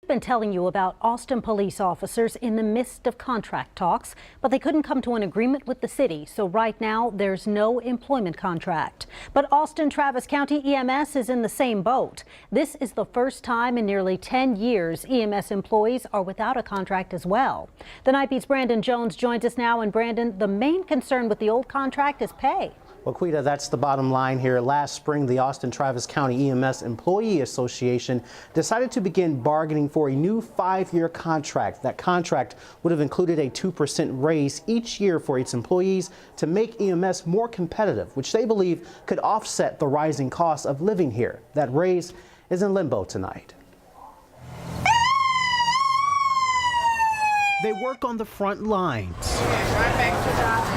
been telling you about Austin police officers in the midst of contract talks, but they couldn't come to an agreement with the city. So right now there's no employment contract. But Austin Travis County EMS is in the same boat. This is the first time in nearly 10 years EMS employees are without a contract as well. The Night Beat's Brandon Jones joins us now. And Brandon, the main concern with the old contract is pay. Well, Quita, that's the bottom line here. Last spring, the Austin Travis County EMS Employee Association decided to begin bargaining for a new 5-year contract. That contract would have included a 2% raise each year for its employees to make EMS more competitive, which they believe could offset the rising cost of living here. That raise is in limbo tonight. They work on the front lines,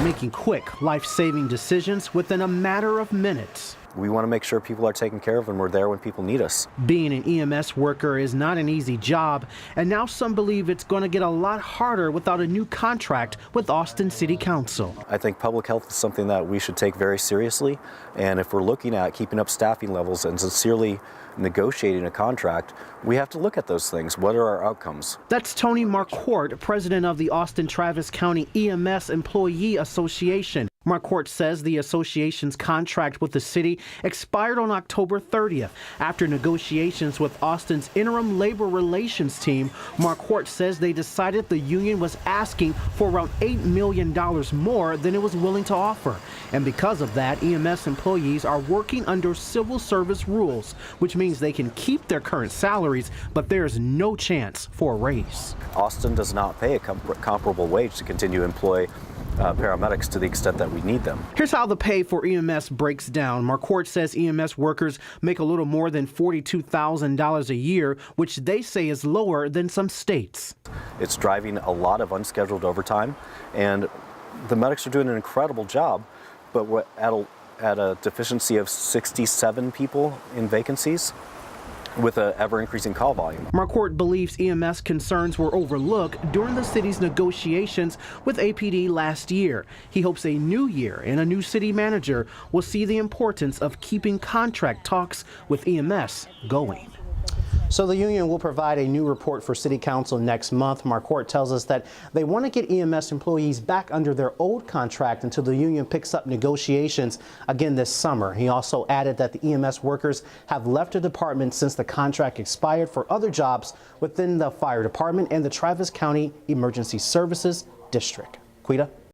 making quick, life-saving decisions within a matter of minutes. We want to make sure people are taken care of and we're there when people need us. Being an EMS worker is not an easy job, and now some believe it's going to get a lot harder without a new contract with Austin City Council. I think public health is something that we should take very seriously, and if we're looking at keeping up staffing levels and sincerely negotiating a contract, we have to look at those things. What are our outcomes? That's Tony Marquardt, president of the Austin Travis County EMS Employee Association. Marquardt says the association's contract with the city expired on October 30th. After negotiations with Austin's interim labor relations team, Marquardt says they decided the union was asking for around $8 million more than it was willing to offer. And because of that, EMS employees are working under civil service rules, which means they can keep their current salaries, but there's no chance for a raise. Austin does not pay a comparable wage to continue to employ paramedics to the extent that we need them. Here's how the pay for EMS breaks down. Marquardt says EMS workers make a little more than $42,000 a year, which they say is lower than some states. It's driving a lot of unscheduled overtime, and the medics are doing an incredible job, but we're at a deficiency of 67 people in vacancies, with an ever-increasing call volume. Marquardt believes EMS concerns were overlooked during the city's negotiations with APD last year. He hopes a new year and a new city manager will see the importance of keeping contract talks with EMS going. So the union will provide a new report for City Council next month. Marquardt tells us that they want to get EMS employees back under their old contract until the union picks up negotiations again this summer. He also added that the EMS workers have left the department since the contract expired for other jobs within the fire department and the Travis County Emergency Services District. Quita?